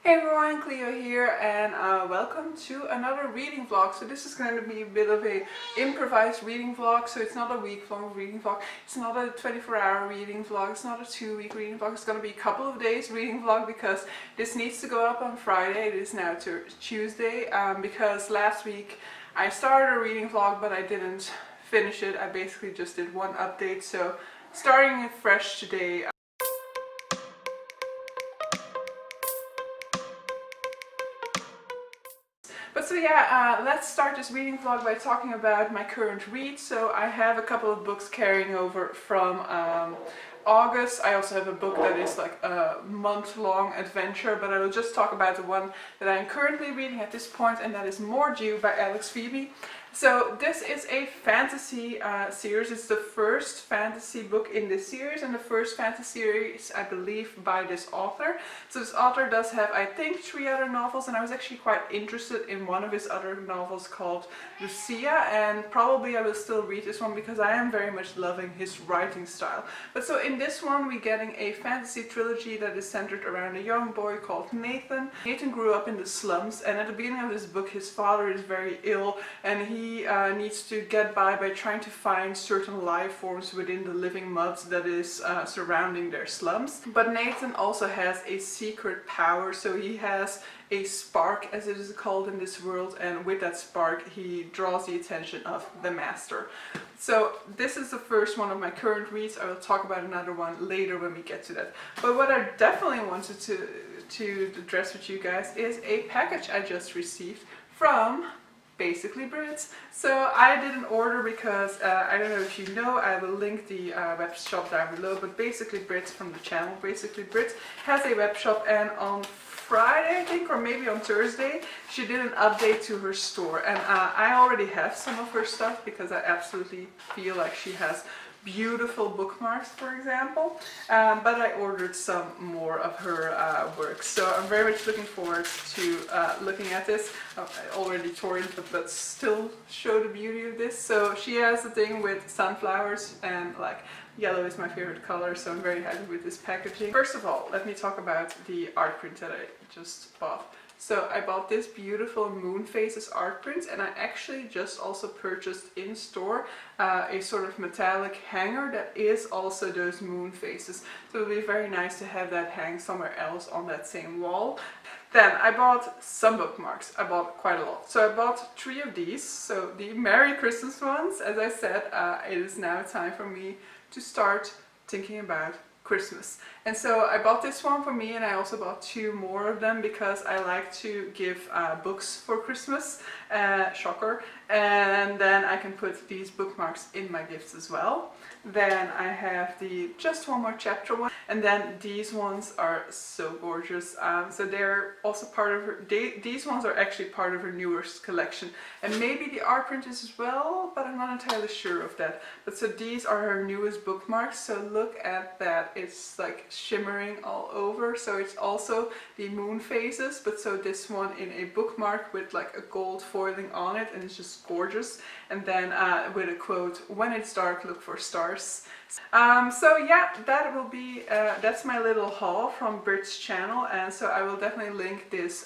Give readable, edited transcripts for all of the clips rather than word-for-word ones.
Hey everyone, Clio here, and welcome to another reading vlog. So this is going to be a bit of a improvised reading vlog, so it's not a week-long reading vlog, it's not a 24-hour reading vlog, it's not a 2-week reading vlog, it's going to be a couple of days reading vlog because this needs to go up on Friday. It is now Tuesday, because last week I started a reading vlog but I didn't finish it. I basically just did one update, so starting it fresh today. But so yeah, let's start this reading vlog by talking about my current read. So I have a couple of books carrying over from August. I also have a book that is like a month-long adventure, but I will just talk about the one that I am currently reading at this point, and that is More Due by Alex Phoebe. So this is a fantasy series. It's the first fantasy book in this series and the first fantasy series, I believe, by this author. So this author does have, I think, 3 other novels, and I was actually quite interested in one of his other novels called Lucia, and probably I will still read this one because I am very much loving his writing style. But so in this one we're getting a fantasy trilogy that is centered around a young boy called Nathan. Nathan grew up in the slums, and at the beginning of this book his father is very ill, and he needs to get by trying to find certain life forms within the living mud that is surrounding their slums. But Nathan also has a secret power, so he has a spark, as it is called in this world, and with that spark he draws the attention of the master. So this is the first one of my current reads. I will talk about another one later when we get to that. But what I definitely wanted to address with you guys is a package I just received from Basically Brits. So I did an order because I don't know if you know, I will link the web shop down below, but Basically Brits from the channel Basically Brits has a web shop, and on Friday, I think, or maybe on Thursday, she did an update to her store, and I already have some of her stuff because I absolutely feel like she has beautiful bookmarks, for example, but I ordered some more of her works, so I'm very much looking forward to looking at this. I already tore it, but still show the beauty of this. So she has a thing with sunflowers, and like yellow is my favorite color, so I'm very happy with this packaging. First of all, let me talk about the art print that I just bought. So I bought this beautiful moon phases art print, and I actually just also purchased in store a sort of metallic hanger that is also those moon phases. So it would be very nice to have that hang somewhere else on that same wall. Then I bought some bookmarks. I bought quite a lot. So I bought 3 of these. So the Merry Christmas ones. As I said, it is now time for me to start thinking about Christmas. And so I bought this one for me, and I also bought 2 more of them because I like to give books for Christmas, shocker, and then I can put these bookmarks in my gifts as well. Then I have the Just One More Chapter one, and then these ones are so gorgeous. So they're also part of her, these ones are actually part of her newest collection, and maybe the art print is as well, but I'm not entirely sure of that. But so these are her newest bookmarks, so look at that, it's like shimmering all over. So it's also the moon phases, but so this one in a bookmark with like a gold foiling on it, and it's just gorgeous. And then with a quote, "When it's dark, look for stars." So yeah, that will be that's my little haul from Brit's channel, and so I will definitely link this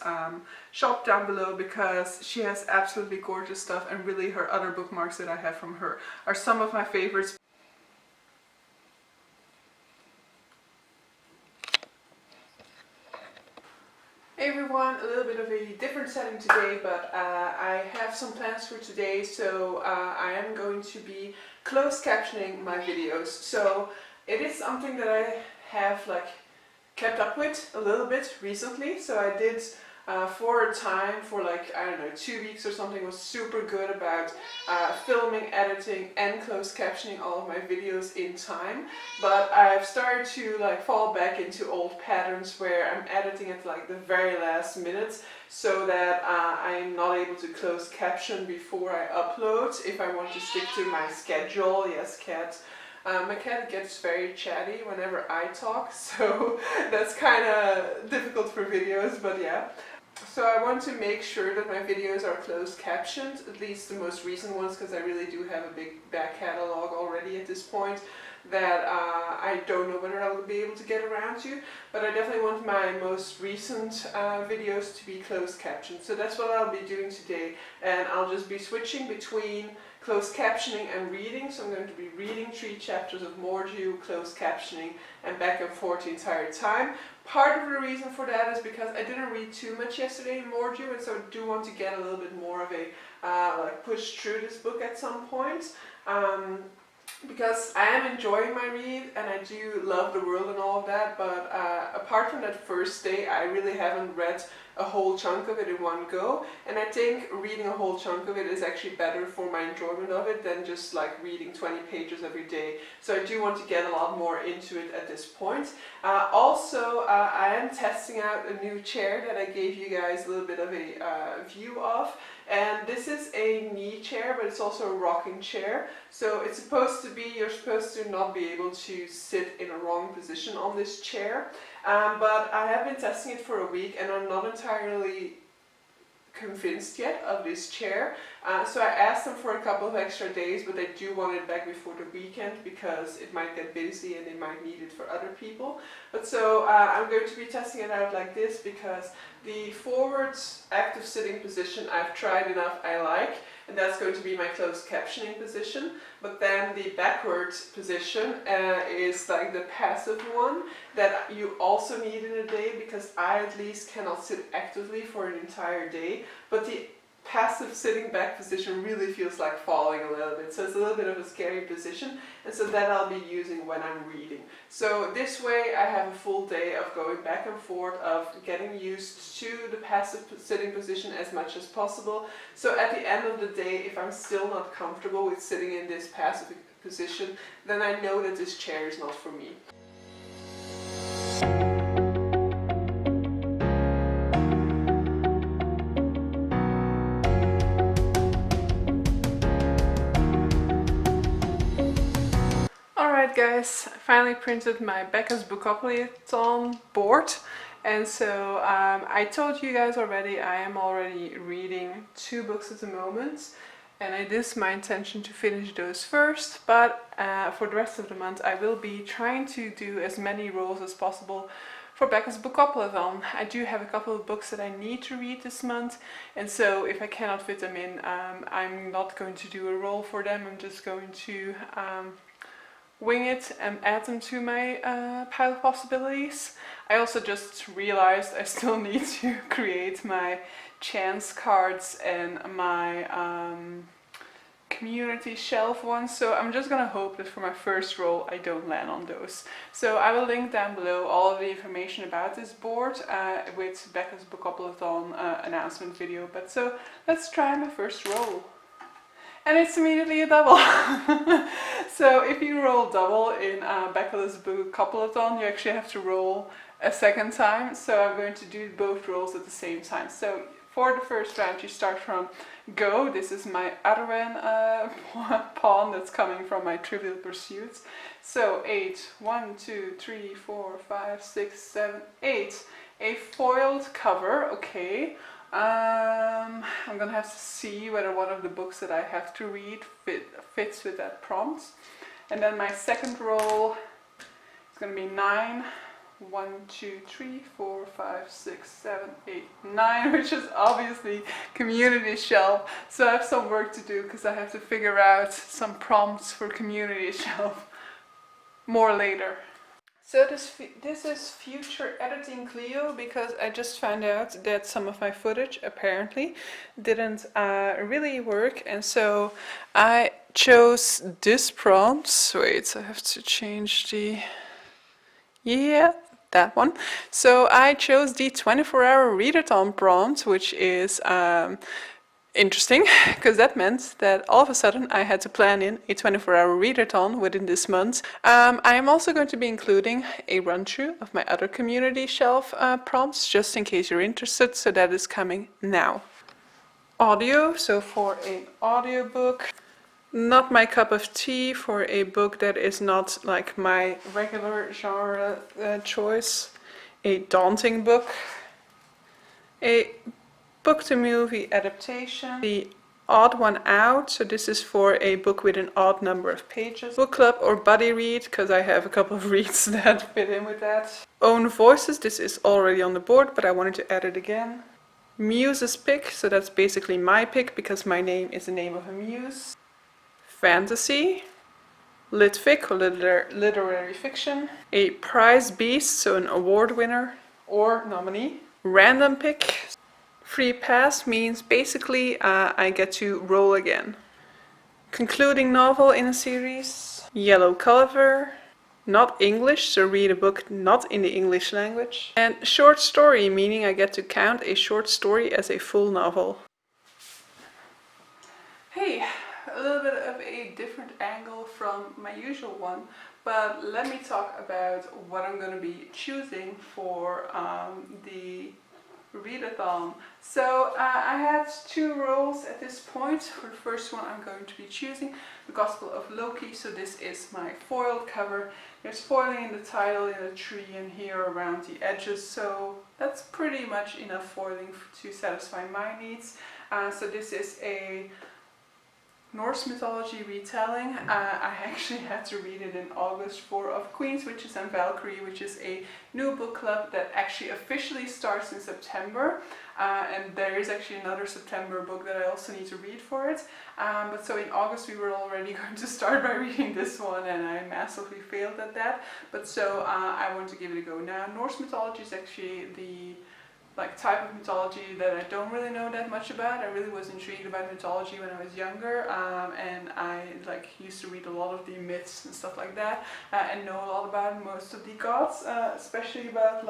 shop down below because she has absolutely gorgeous stuff, and really her other bookmarks that I have from her are some of my favorites. Hey everyone, a little bit of a different setting today, but I have some plans for today. So I am going to be closed captioning my videos. So it is something that I have like kept up with a little bit recently. So I did for a time, for like, I don't know, 2 weeks or something, was super good about filming, editing and closed captioning all of my videos in time. But I've started to like fall back into old patterns where I'm editing at like the very last minute, so that I'm not able to close caption before I upload if I want to stick to my schedule. Yes, cat. My cat gets very chatty whenever I talk, so that's kind of difficult for videos, but yeah. So I want to make sure that my videos are closed captioned, at least the most recent ones, because I really do have a big back catalog already at this point. that I don't know whether I will be able to get around to, but I definitely want my most recent videos to be closed captioned. So that's what I'll be doing today, and I'll just be switching between closed captioning and reading. So I'm going to be reading 3 chapters of Mordew, closed captioning, and back and forth the entire time. Part of the reason for that is because I didn't read too much yesterday in Mordew, and so I do want to get a little bit more of a like push through this book at some point. Because I am enjoying my read and I do love the world and all of that, but apart from that first day, I really haven't read a whole chunk of it in one go, and I think reading a whole chunk of it is actually better for my enjoyment of it than just like reading 20 pages every day. So I do want to get a lot more into it at this point. Also, I am testing out a new chair that I gave you guys a little bit of a view of. And this is a knee chair, but it's also a rocking chair. So it's supposed to be, you're supposed to not be able to sit in a wrong position on this chair. But I have been testing it for a week and I'm not entirely convinced yet of this chair. So I asked them for a couple of extra days, but they do want it back before the weekend because it might get busy and they might need it for other people. But so I'm going to be testing it out like this because the forward active sitting position I've tried enough, I like, and that's going to be my closed captioning position. But then the backward position is like the passive one that you also need in a day, because I at least cannot sit actively for an entire day. But the passive sitting back position really feels like falling a little bit, so it's a little bit of a scary position, and so that I'll be using when I'm reading. So this way I have a full day of going back and forth, of getting used to the passive sitting position as much as possible. So at the end of the day, if I'm still not comfortable with sitting in this passive position, then I know that this chair is not for me. Alright guys, I finally printed my Becca's Bookoplathon board, and so I told you guys already I am already reading 2 books at the moment, and it is my intention to finish those first, but for the rest of the month I will be trying to do as many rolls as possible for Becca's Bookoplathon. I do have a couple of books that I need to read this month, and so if I cannot fit them in, I'm not going to do a roll for them. I'm just going to wing it and add them to my pile of possibilities. I also just realized I still need to create my chance cards and my community shelf ones, so I'm just gonna hope that for my first roll I don't land on those. So I will link down below all of the information about this board with Becca's Bookoplathon announcement video. But so let's try my first roll. And it's immediately a double. So if you roll double in Becca's Bookoplathon, you actually have to roll a second time. So I'm going to do both rolls at the same time. So for the first round, you start from go. This is my Attribution pawn that's coming from my Trivial Pursuits. So 8, 1, 2, 3, 4, 5, 6, 7, 8. A foiled cover, okay. I'm gonna have to see whether one of the books that I have to read fits with that prompt. And then my second roll is gonna be 9, 1, 2, 3, 4, 5, 6, 7, 8, 9, which is obviously community shelf. So I have some work to do because I have to figure out some prompts for community shelf more later. So this is future editing Clio, because I just found out that some of my footage apparently didn't really work, and so I chose this prompt. Wait, I have to change the... yeah, that one. So I chose the 24-hour readathon prompt, which is interesting, because that meant that all of a sudden I had to plan in a 24-hour readathon within this month. I am also going to be including a run-through of my other community shelf prompts, just in case you're interested, so that is coming now. Audio, so for an audiobook, not my cup of tea. For a book that is not like my regular genre choice, a daunting book, a book to movie adaptation, the odd one out, so this is for a book with an odd number of pages. Book club or buddy read, because I have a couple of reads that fit in with that. Own voices, this is already on the board, but I wanted to add it again. Muse's pick, so that's basically my pick because my name is the name of a muse. Fantasy. Litfic or literary fiction. A prize beast, so an award winner or nominee. Random pick. Free pass means basically I get to roll again. Concluding novel in a series. Yellow cover. Not English, so read a book not in the English language. And short story, meaning I get to count a short story as a full novel. Hey, a little bit of a different angle from my usual one, but let me talk about what I'm going to be choosing for the readathon. So I had two roles at this point. For the first one I'm going to be choosing The Gospel of Loki, so this is my foiled cover. There's foiling in the title, in the tree and here around the edges, so that's pretty much enough foiling to satisfy my needs. So this is a Norse mythology retelling. I actually had to read it in August for Of Queens, Witches and Valkyrie, which is a new book club that actually officially starts in September. And there is actually another September book that I also need to read for it. But so in August we were already going to start by reading this one, and I massively failed at that. But so I want to give it a go now. Norse mythology is actually the type of mythology that I don't really know that much about. I really was intrigued about mythology when I was younger, and I used to read a lot of the myths and stuff like that, and know a lot about most of the gods, especially about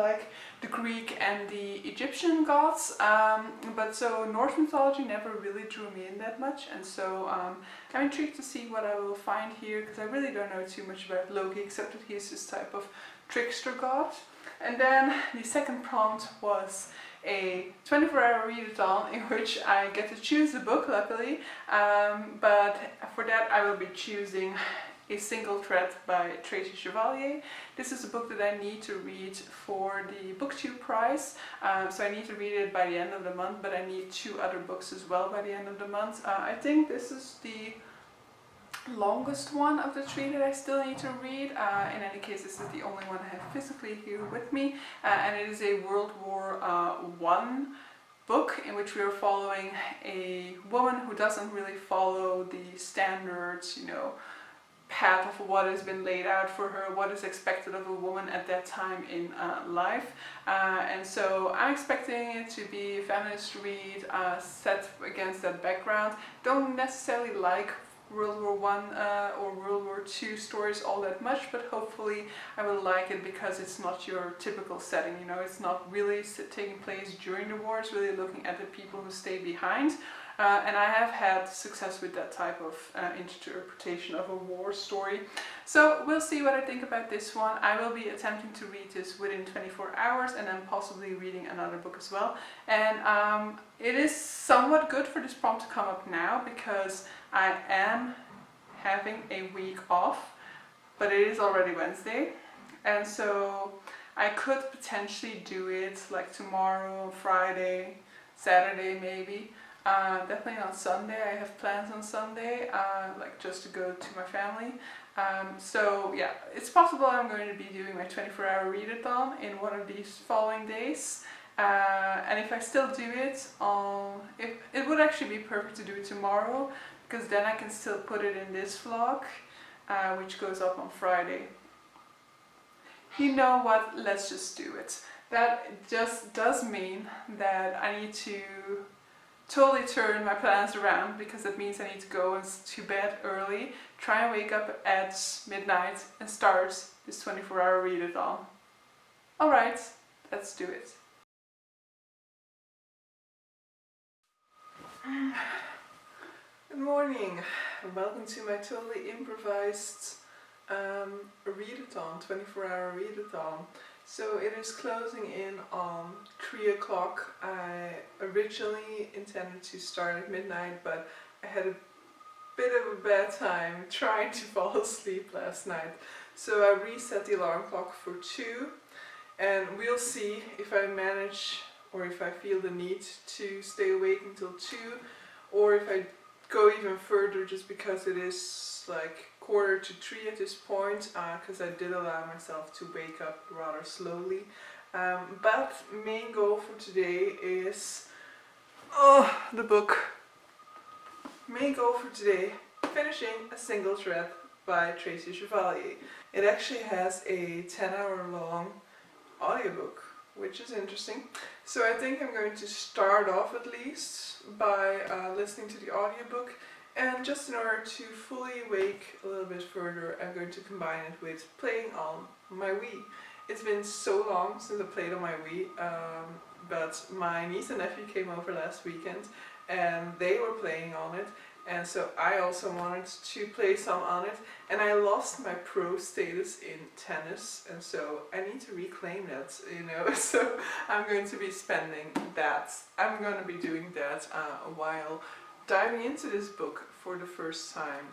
the Greek and the Egyptian gods. But so Norse mythology never really drew me in that much, and so I'm intrigued to see what I will find here, because I really don't know too much about Loki except that he's this type of trickster god. And then the second prompt was a 24-hour readathon in which I get to choose a book, luckily, but for that I will be choosing A Single Thread by Tracy Chevalier. This is a book that I need to read for the BookTube prize, so I need to read it by the end of the month, but I need 2 other books as well by the end of the month. I think this is the longest one of the 3 that I still need to read. In any case, this is the only one I have physically here with me, and it is a World War I book in which we are following a woman who doesn't really follow the standards, path of what has been laid out for her, what is expected of a woman at that time in life. And so I'm expecting it to be a feminist read set against that background. Don't necessarily like World War I or World War II stories all that much, but hopefully I will like it because it's not your typical setting, it's not really taking place during the war, it's really looking at the people who stay behind. And I have had success with that type of interpretation of a war story. So we'll see what I think about this one. I will be attempting to read this within 24 hours and then possibly reading another book as well. And it is somewhat good for this prompt to come up now because I am having a week off, but it is already Wednesday. And so I could potentially do it tomorrow, Friday, Saturday maybe. Definitely not Sunday. I have plans on Sunday, just to go to my family. So yeah, it's possible I'm going to be doing my 24-hour readathon in one of these following days. And if I still do it, it would actually be perfect to do it tomorrow, because then I can still put it in this vlog, which goes up on Friday. You know what? Let's just do it. That just does mean that I need to totally turn my plans around, because that means I need to go to bed early, try and wake up at midnight and start this 24-hour readathon. Alright, let's do it. Good morning, welcome to my totally improvised readathon, 24-hour readathon. So it is closing in on 3 o'clock. I originally intended to start at midnight, but I had a bit of a bad time trying to fall asleep last night. So I reset the alarm clock for 2, and we'll see if I manage, or if I feel the need to stay awake until 2, or if I go even further just because it is like 2:45 at this point, because I did allow myself to wake up rather slowly. But main goal for today is the book. Main goal for today, finishing A Single Thread by Tracy Chevalier. It actually has a 10-hour long audiobook, which is interesting. So I think I'm going to start off at least by listening to the audiobook, and just in order to fully wake a little bit further, I'm going to combine it with playing on my Wii. It's been so long since I played on my Wii, but my niece and nephew came over last weekend and they were playing on it, and so I also wanted to play some on it, and I lost my pro status in tennis, and so I need to reclaim that, you know, so I'm going to be spending that. I'm going to be doing that while diving into this book for the first time.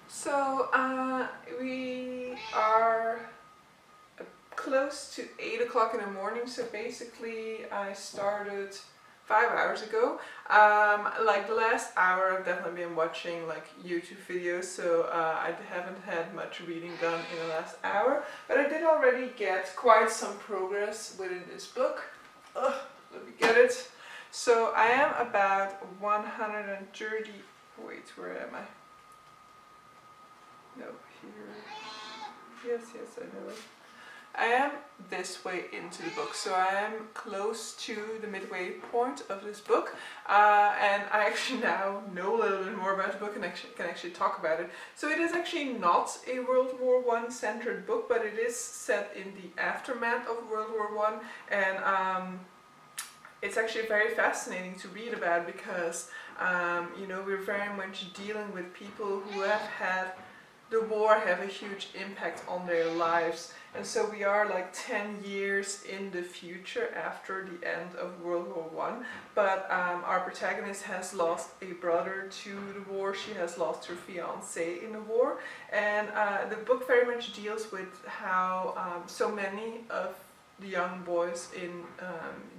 So we are close to 8 o'clock in the morning, so basically I started 5 hours ago. Like the last hour I've definitely been watching like YouTube videos, so I haven't had much reading done in the last hour, but I did already get quite some progress within this book. Let me get it. So I am about 130, wait, where am I? No, here. Yes, I know it. I am this way into the book, so I am close to the midway point of this book, and I actually now know a little bit more about the book and can actually talk about it. So it is actually not a World War I centered book, but it is set in the aftermath of World War I, and it's actually very fascinating to read about because you know, we're very much dealing with people who have had the war have a huge impact on their lives, and so we are like 10 years in the future after the end of World War I, but our protagonist has lost a brother to the war. She has lost her fiancé in the war, and the book very much deals with how so many of the young boys in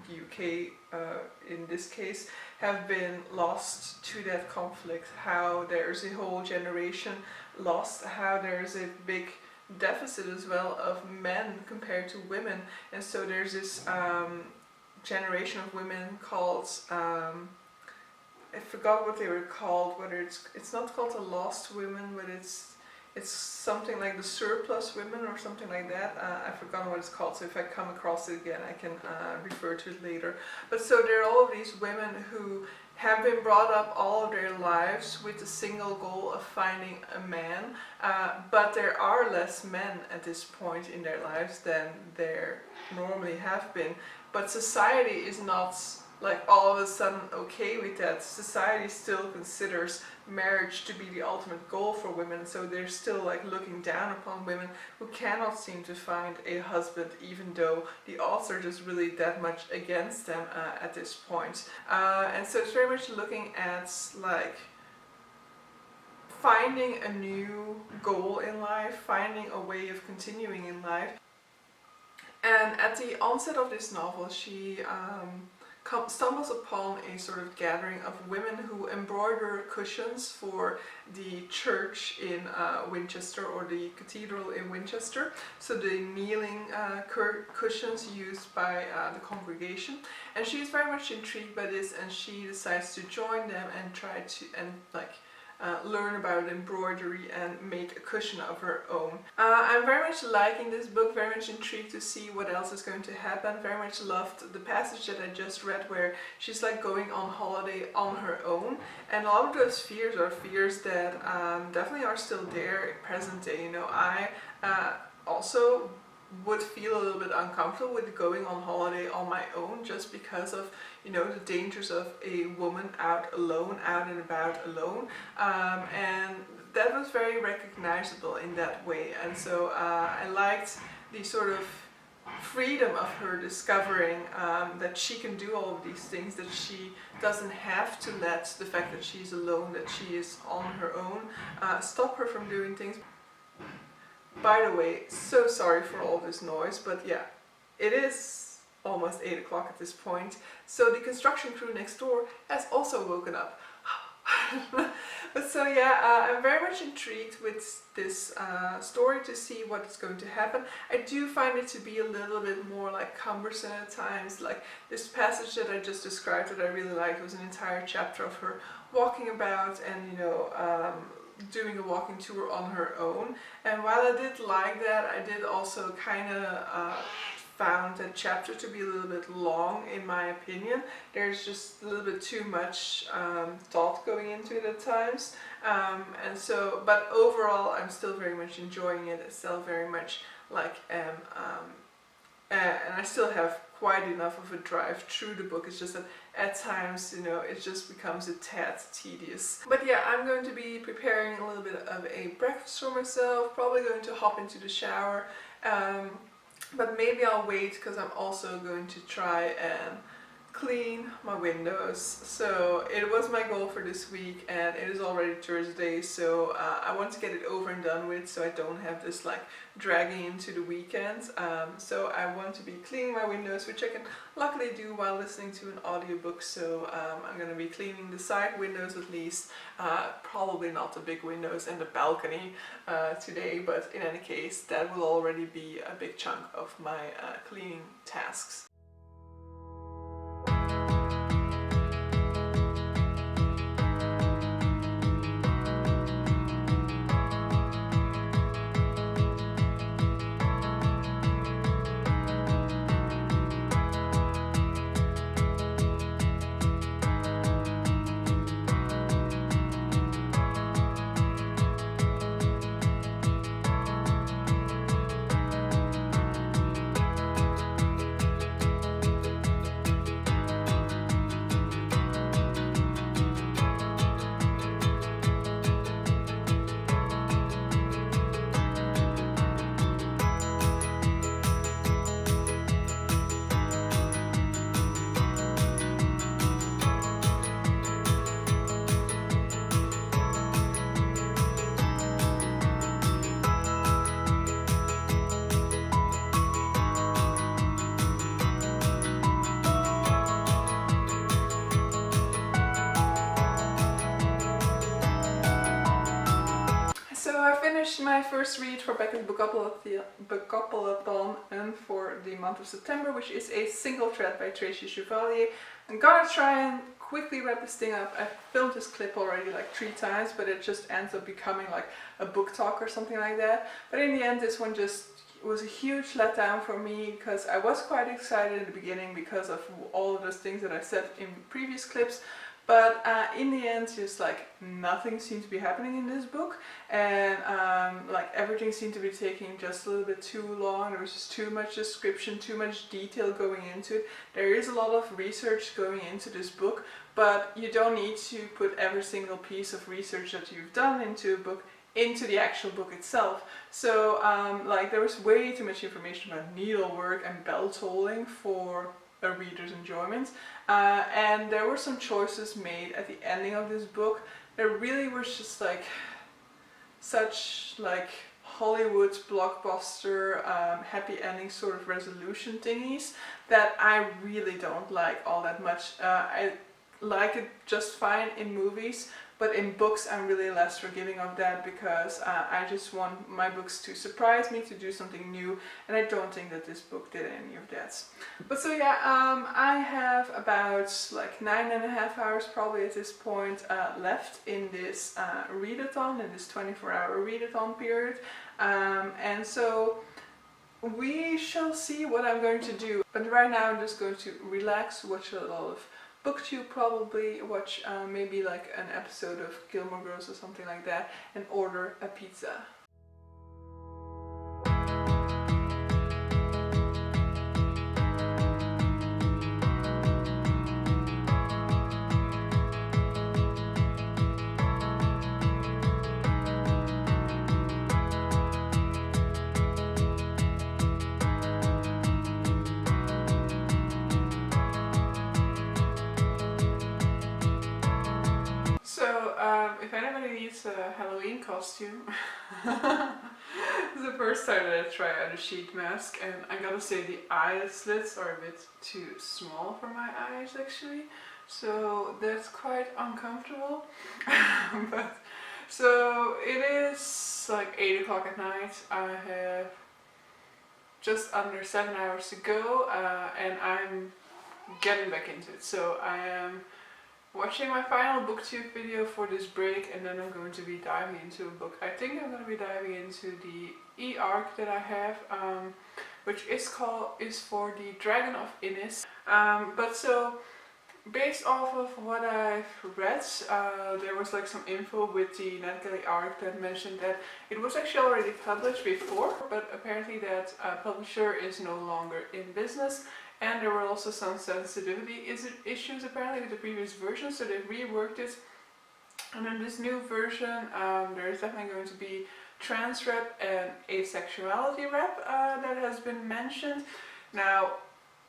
the UK, in this case, have been lost to that conflict, how there's a whole generation lost, how there's a big deficit as well of men compared to women, and so there's this generation of women called, I forgot what they were called, whether it's not called the lost women, but it's something like the surplus women or something like that. I've forgotten what it's called, so if I come across it again I can refer to it later. But so there are all of these women who have been brought up all of their lives with the single goal of finding a man, but there are less men at this point in their lives than there normally have been. But society is not like all of a sudden okay with that. Society still considers marriage to be the ultimate goal for women, so they're still like looking down upon women who cannot seem to find a husband, even though the odds are just really that much against them at this point. And so it's very much looking at like finding a new goal in life, finding a way of continuing in life. And at the onset of this novel, she stumbles upon a sort of gathering of women who embroider cushions for the church in Winchester, or the cathedral in Winchester, so the kneeling cushions used by the congregation. And she's very much intrigued by this, and she decides to join them and try to learn about embroidery and make a cushion of her own. I'm very much liking this book, very much intrigued to see what else is going to happen. Very much loved the passage that I just read where she's like going on holiday on her own, and a lot of those fears are fears that definitely are still there present day. You know, I also would feel a little bit uncomfortable with going on holiday on my own, just because of, you know, the dangers of a woman out alone, out and about alone, and that was very recognizable in that way. And so I liked the sort of freedom of her discovering that she can do all of these things, that she doesn't have to let the fact that she's alone, that she is on her own, stop her from doing things. By the way, so sorry for all this noise, but yeah, it is almost 8 o'clock at this point, so the construction crew next door has also woken up. But so yeah, I'm very much intrigued with this story to see what is going to happen. I do find it to be a little bit more like cumbersome at times. Like this passage that I just described that I really liked was an entire chapter of her walking about and, you know, doing a walking tour on her own. And while I did like that, I did also kind of found that chapter to be a little bit long, in my opinion. There's just a little bit too much thought going into it at times, and so, but overall I'm still very much enjoying it. I still very much like and I still have quite enough of a drive through the book. It's just that at times, you know, it just becomes a tad tedious. But yeah, I'm going to be preparing a little bit of a breakfast for myself, probably going to hop into the shower, but maybe I'll wait because I'm also going to try and clean my windows. So it was my goal for this week, and it is already Thursday, so I want to get it over and done with so I don't have this like dragging into the weekend. So I want to be cleaning my windows, which I can luckily do while listening to an audiobook. So I'm going to be cleaning the side windows at least, probably not the big windows and the balcony today, but in any case that will already be a big chunk of my cleaning tasks. So I finished my first read for Becca's Bookoplathon and for the month of September, which is A Single Thread by Tracy Chevalier. I'm gonna try and quickly wrap this thing up. I've filmed this clip already like 3 times, but it just ends up becoming like a book talk or something like that. But in the end, this one just was a huge letdown for me because I was quite excited in the beginning because of all of those things that I said in previous clips. But in the end, just like nothing seemed to be happening in this book, and like everything seemed to be taking just a little bit too long. There was just too much description, too much detail going into it. There is a lot of research going into this book, but you don't need to put every single piece of research that you've done into a book into the actual book itself. So like there was way too much information about needlework and bell tolling for a reader's enjoyment, and there were some choices made at the ending of this book. There really was just like such like Hollywood blockbuster happy ending sort of resolution thingies that I really don't like all that much. I like it just fine in movies, but in books I'm really less forgiving of that, because I just want my books to surprise me, to do something new, and I don't think that this book did any of that. But so yeah, I have about like 9.5 hours probably at this point left in this readathon, in this 24-hour readathon period, and so we shall see what I'm going to do. But right now I'm just going to relax, watch a lot of BookTube, probably watch maybe like an episode of Gilmore Girls or something like that, and order a pizza. So, if anybody needs a Halloween costume, it's the first time that I try out a sheet mask, and I gotta say the eye slits are a bit too small for my eyes actually, so that's quite uncomfortable. But so it is like 8 o'clock at night. I have just under 7 hours to go, and I'm getting back into it. So I am watching my final BookTube video for this break, and then I'm going to be diving into a book. I think I'm going to be diving into the e-arc that I have, which is for the Dragon of Innis. But so, based off of what I've read, there was like some info with the NetGalley arc that mentioned that it was actually already published before, but apparently that publisher is no longer in business. And there were also some sensitivity issues apparently with the previous version, so they reworked it. And in this new version, there is definitely going to be trans rep and asexuality rep that has been mentioned. Now,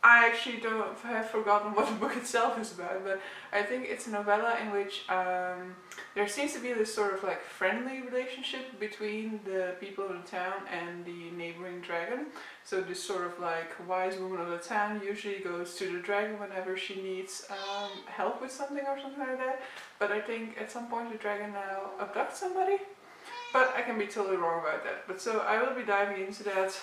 I actually have forgotten what the book itself is about, but I think it's a novella in which there seems to be this sort of like friendly relationship between the people of the town and the neighboring dragon. So this sort of like wise woman of the town usually goes to the dragon whenever she needs help with something or something like that. But I think at some point the dragon now abducts somebody, but I can be totally wrong about that. But so I will be diving into that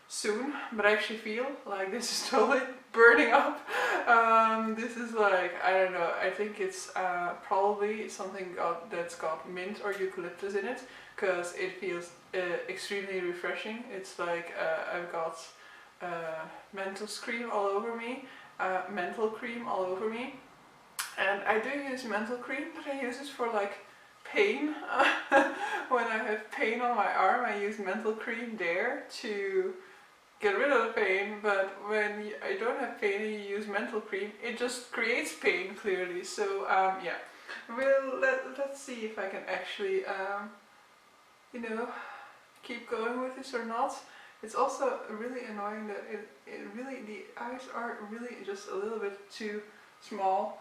soon, but I actually feel like this is totally burning up. This is like, I don't know, I think it's probably something that's got mint or eucalyptus in it, because it feels extremely refreshing. It's like I've got mental cream all over me, and I do use mental cream, but I use it for like pain. When I have pain on my arm, I use mental cream there to get rid of the pain, but when I don't have pain and you use mental cream, it just creates pain clearly. So yeah, let's see if I can actually you know, keep going with this or not. It's also really annoying that the eyes are really just a little bit too small.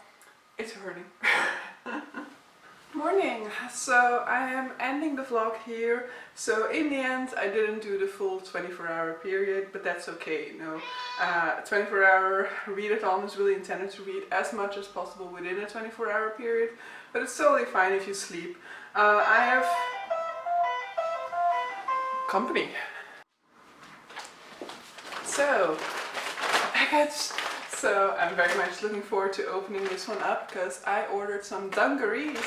It's hurting. Morning! So I am ending the vlog here. So in the end I didn't do the full 24-hour period, but that's okay, you know. 24-hour readathon is really intended to read as much as possible within a 24-hour period, but it's totally fine if you sleep. I have company. So, package! So I'm very much looking forward to opening this one up, because I ordered some dungarees.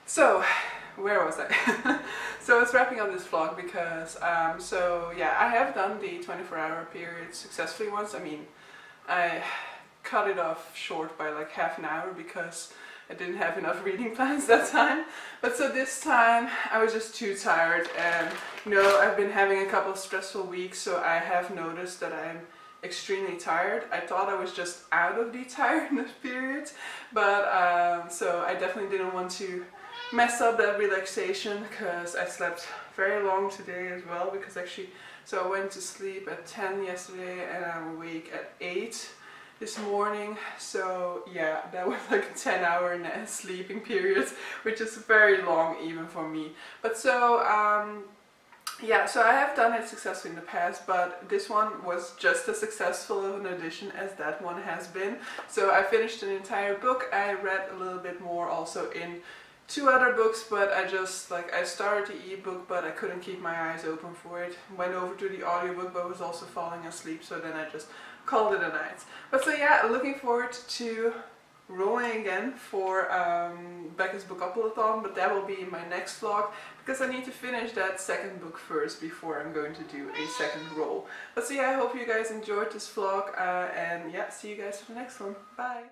So, where was I? So it's wrapping up this vlog because, so yeah, I have done the 24-hour period successfully once. I mean, I cut it off short by like half an hour because I didn't have enough reading plans that time. But so this time I was just too tired, and you know, I've been having a couple of stressful weeks, so I have noticed that I'm extremely tired. I thought I was just out of the tiredness period, but so I definitely didn't want to mess up that relaxation, because I slept very long today as well, because actually, so I went to sleep at 10 yesterday and I'm awake at 8 this morning. So yeah, that was like a 10-hour sleeping period, which is very long even for me. But so yeah, so I have done it successfully in the past, but this one was just as successful of an edition as that one has been. So I finished an entire book. I read a little bit more also in 2 other books, but I just, like, I started the ebook, but I couldn't keep my eyes open for it. Went over to the audiobook, but was also falling asleep, so then I just called it a night. But so yeah, looking forward to rolling again for Becca's Bookoplathon, but that will be in my next vlog because I need to finish that second book first before I'm going to do a second roll. But so yeah, I hope you guys enjoyed this vlog and yeah, see you guys for the next one. Bye!